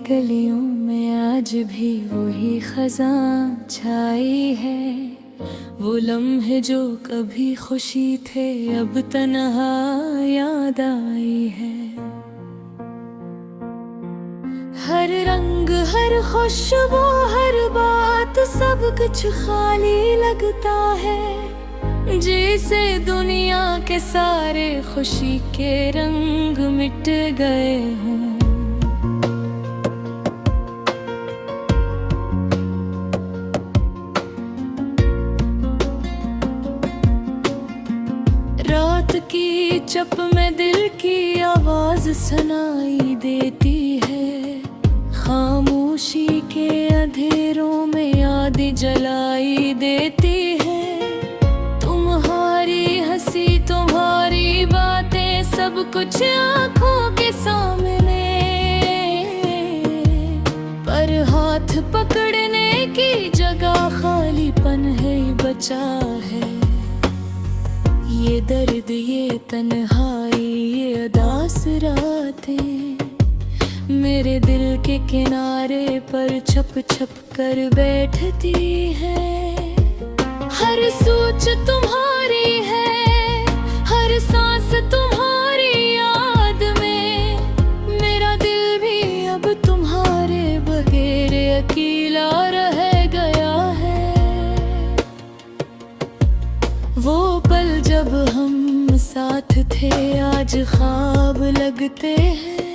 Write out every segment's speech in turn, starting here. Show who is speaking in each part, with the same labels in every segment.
Speaker 1: गलियों में आज भी वही खज़ां छाई है। वो लम्हे जो कभी खुशी थे अब तन्हा याद आई है। हर रंग, हर खुशबू, हर बात, सब कुछ खाली लगता है, जैसे दुनिया के सारे खुशी के रंग मिट गए हों। रात की चप में दिल की आवाज सुनाई देती है। खामोशी के अंधेरों में याद जलाई देती है। तुम्हारी हंसी, तुम्हारी बातें, सब कुछ आंखों के सामने, पर हाथ पकड़ने की जगह खालीपन है बचा है। ये दर्द, ये तन्हाई, ये उदास रातें मेरे दिल के किनारे पर छप छप कर बैठती है। हर सोच तुम्हारी है, हर सांस तुम्हारी याद में। मेरा दिल भी अब तुम्हारे बगैर अकेला रह गया है। वो पल जब हम साथ थे आज ख्वाब लगते हैं।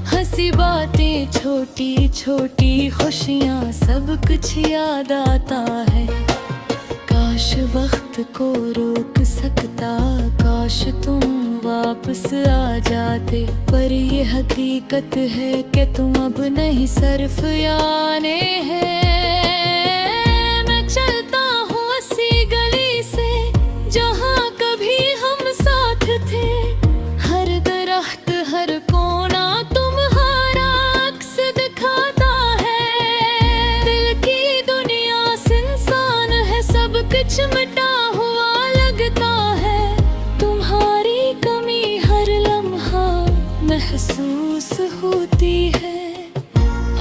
Speaker 1: हंसी बातें, छोटी छोटी खुशियाँ, सब कुछ याद आता है। काश वक्त को रोक सकता, काश तुम वापस आ जाते, पर ये हकीकत है कि तुम अब नहीं सिर्फ याने हैं। मैं चलता हूँ उसी गली से जहाँ कभी हम साथ थे। हर दरख्त, हर कोना तुम्हारा अक्स दिखाता है। दिल की दुनिया सुनसान है, सब कुछ मिटा हुआ लगता है। तुम्हारी कमी हर लम्हा महसूस होती है।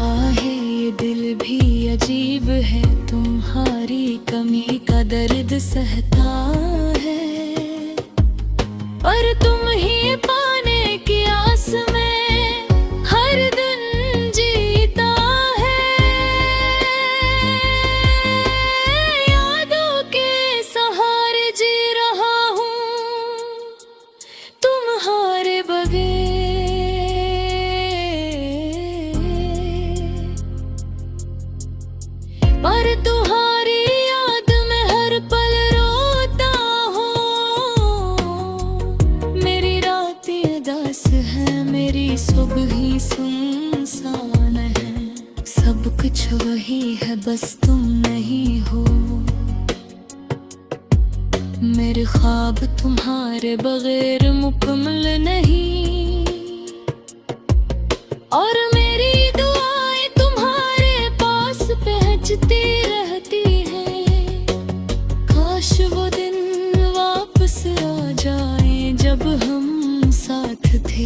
Speaker 1: आहे ये दिल भी अजीब है, तुम्हारी कमी का दर्द सहता है। और तुम ही पाने की आस में हर दिन जीता है। यादों के सहारे जी रहा हूँ तुम्हारे बगैर। पर तुम्हारी याद में हर पल रोता हूँ। मेरी रातें उदास है, मेरी सुबह ही सुनसान है। सब कुछ वही है, बस तुम नहीं हो। मेरे ख्वाब तुम्हारे बगैर मुकम्मल नहीं, और मेरी दुआएं तुम्हारे पास पहुंचती रहती हैं। काश वो दिन वापस आ जाए जब हम साथ थे।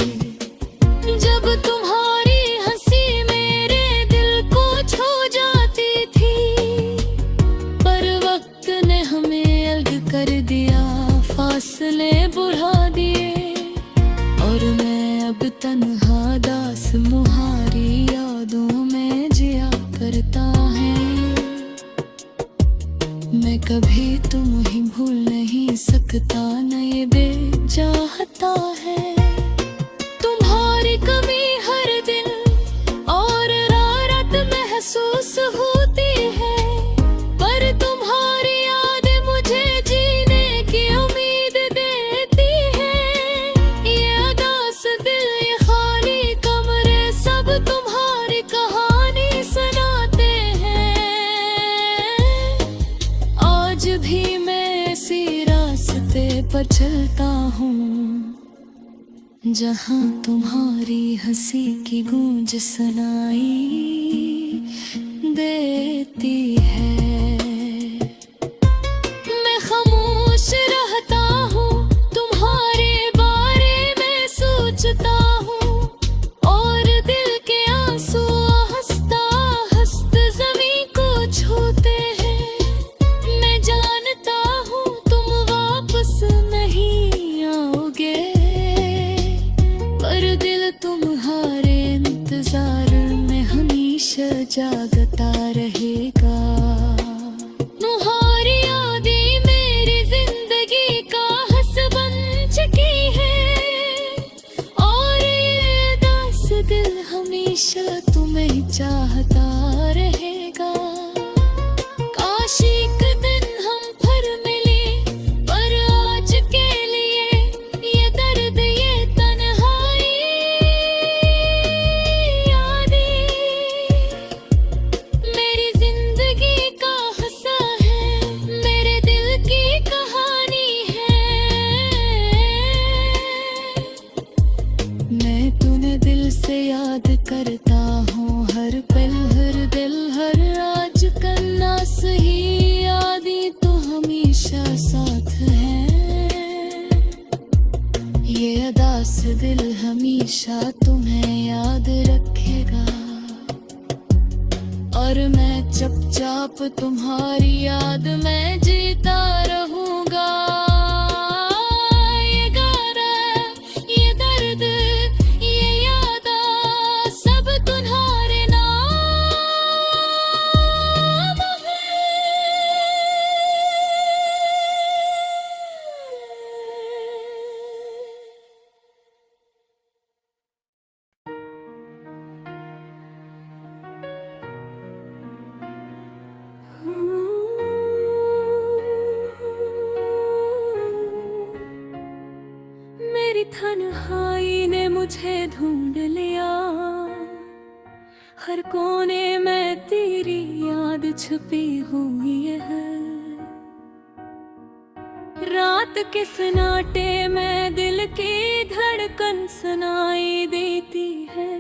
Speaker 1: जब तुम्हारी हंसी मेरे दिल को छू जाती थी, पर वक्त ने हमें अलग कर दिया, फासले बढ़ा दिए। और मैं अब तन्हा दास तुम्हारी यादों में जिया करता है। मैं कभी तुम ही भूल नहीं सकता, न ये बेचाहता है। तुम्हारी कमी हर दिन और रात महसूस होती है, पर तुम्हारी यादें मुझे जीने की उम्मीद देती है। ये उदास दिल, ये खाली कमरे, सब तुम्हारी कहानी सुनाते हैं। आज भी मैं इसी रास्ते पर चलता हूँ जहाँ तुम्हारी हंसी की गूंज सुनाई देती है। मैं खामोश रहता हूँ, तुम्हारे बारे में सोचता हूँ, और दिल के आंसू दिल हमेशा तुम्हें याद रखेगा, और मैं चुपचाप तुम्हारी याद में जीता रहूंगा। ये गाना, ये दर्द, ये यादा सब तुम्हारे नाम है। मेरी तन्हाई ने मुझे ढूंढ लिया, हर कोने में तेरी याद छुपी हुई है। रात के सन्नाटे में दिल की धड़कन सुनाई देती है,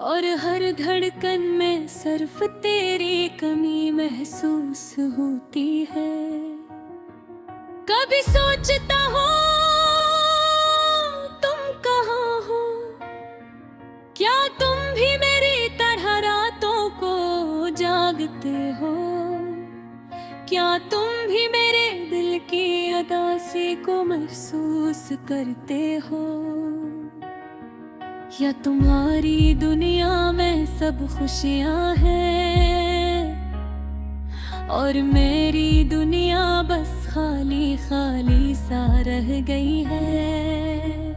Speaker 1: और हर धड़कन में सिर्फ तेरी कमी महसूस होती है। कभी सोचता हूँ तुम कहाँ हो, क्या तुम भी मेरी तरह रातों को जागते हो? क्या तुम भी मेरे दिल की उदासी को महसूस करते हो? या तुम्हारी दुनिया में सब खुशियाँ हैं, और मेरी दुनिया बस खाली खाली सा रह गई है।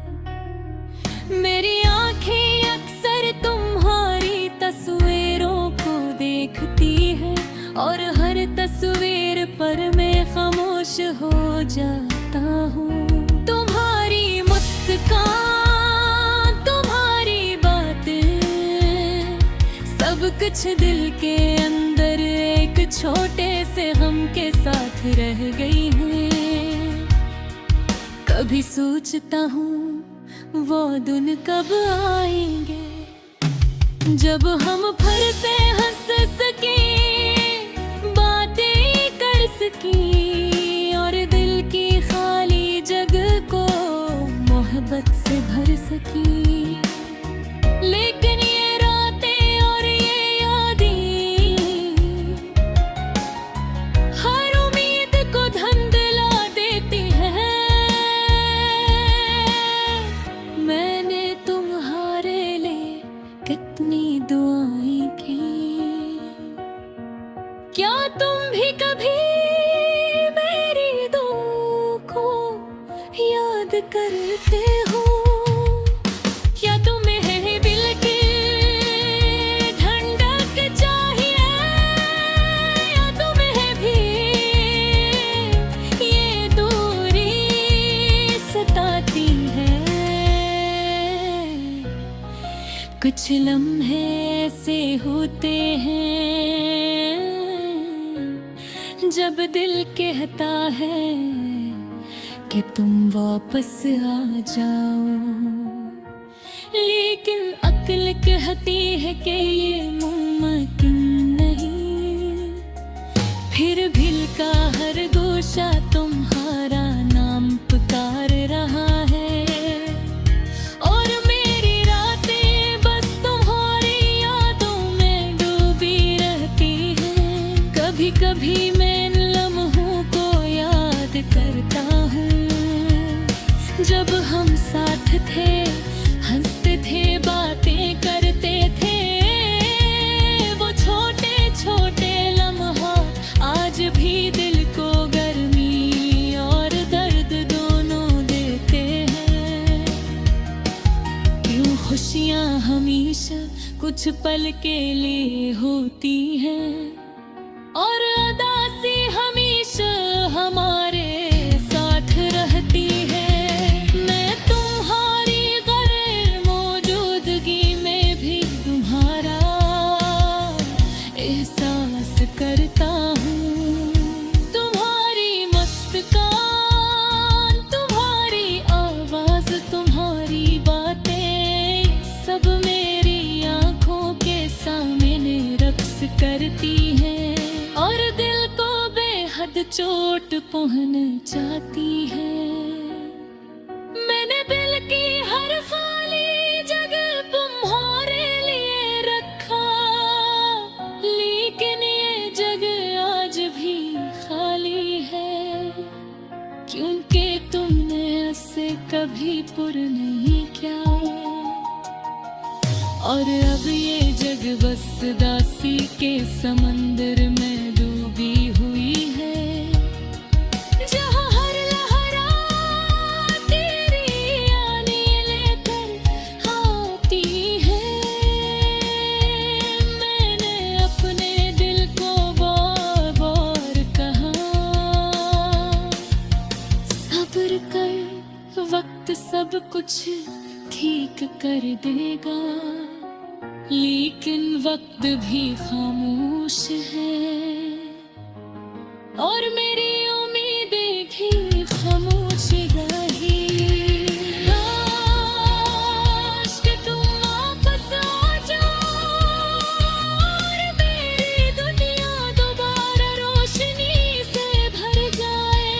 Speaker 1: मेरी आँखें अक्सर तुम्हारी तस्वीरों को देखती है, और हर तस्वीर पर मैं खामोश हो जाता हूँ। तुम्हारी मुस्कान, तुम्हारी बातें, सब कुछ दिल के अंदर एक छोटे से गम के साथ रह गई है। कभी सोचता हूँ वो दिन कब आएंगे, जब हम फिर से हंस सके, बातें कर सके, और दिल की खाली जगह को मोहब्बत से भर सके। लेकिन ये रातें और ये यादें हर उम्मीद को धुंधला देती है। मैंने तुम्हारे लिए कितनी दुआएं की, क्या तुम भी कभी मेरी दुआ को याद करते हो? क्या तुम्हें दिल की ठंडक चाहिए, या तुम्हें भी ये दूरी सताती है? कुछ लम्हे ऐसे होते हैं जब दिल कहता है कि तुम वापस आ जाओ, लेकिन अक्ल कहती है कि ये मुमकिन नहीं। फिर भी का हर गोशा तुम्हारा नाम पुकार रहा है, और मेरी रातें बस तुम्हारी यादों में डूबी रहती हैं। कभी कभी मैं इन लम्हों को याद करता हूँ, जब हम साथ थे, हंसते थे, बातें करते थे। वो छोटे छोटे लम्हा आज भी दिल को गर्मी और दर्द दोनों देते हैं। क्यों खुशियाँ हमेशा कुछ पल के लिए होती हैं, और उदासी हमेशा हमारे साथ रहती है। मैं तुम्हारी गैर मौजूदगी में भी तुम्हारा एहसास करता हूँ। तुम्हारी मुस्कान, तुम्हारी आवाज, तुम्हारी बातें सब मेरी आँखों के सामने रक्स करती हैं, और दिल को बेहद चोट पहुंचाती है। मैंने दिल की हर कभी पुर नहीं क्या। और अब ये जग बस दासी के समंदर में डूबी हुई है, जहाँ हर लहरा तेरी आने लेकर आती है। मैंने अपने दिल को बार बार कहा, सब्र कर, वक्त सब कुछ ठीक कर देगा। लेकिन वक्त भी खामोश है और मेरी उम्मीदें भी खामोश रही। काश कि तुम वापस आ जाओ और मेरी दुनिया दोबारा रोशनी से भर जाए।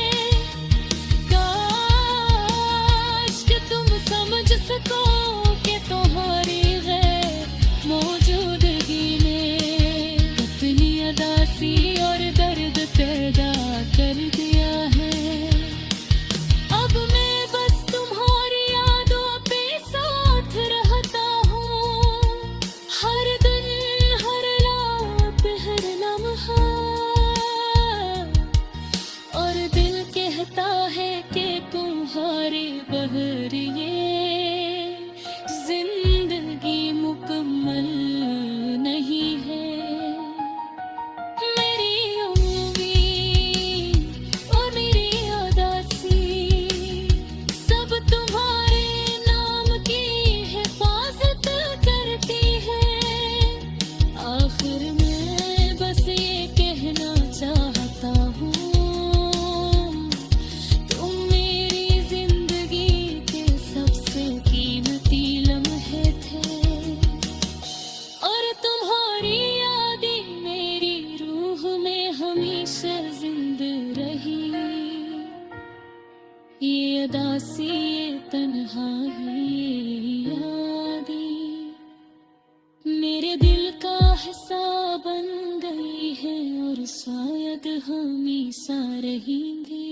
Speaker 1: काश कि तुम समझ सको कि तुम्हारी मौजूदगी ने अपनी अदासी और दर्द पैदा कर दिया है। अब मैं बस तुम्हारी यादों पे साथ रहता हूँ, हर दिन हर रात हर लम्हा। और दिल कहता है कि तुम्हारे बगैर ये जिंदगी मुकम्मल नहीं है। मेरी उम्मीद और मेरी उदासी सब तुम्हारे नाम की हिफाजत करती है। आखिर मैं बस ये कहना चाहता हूँ, तुम मेरी जिंदगी के सबसे कीमती लम्हे थे और तुम्हारी यादें मेरी रूह में हमेशा जिंदा रही। ये अदासी ये तन्हाई यादें मेरे दिल का हिस्सा बन गई है और शायद हमेशा रहेंगी।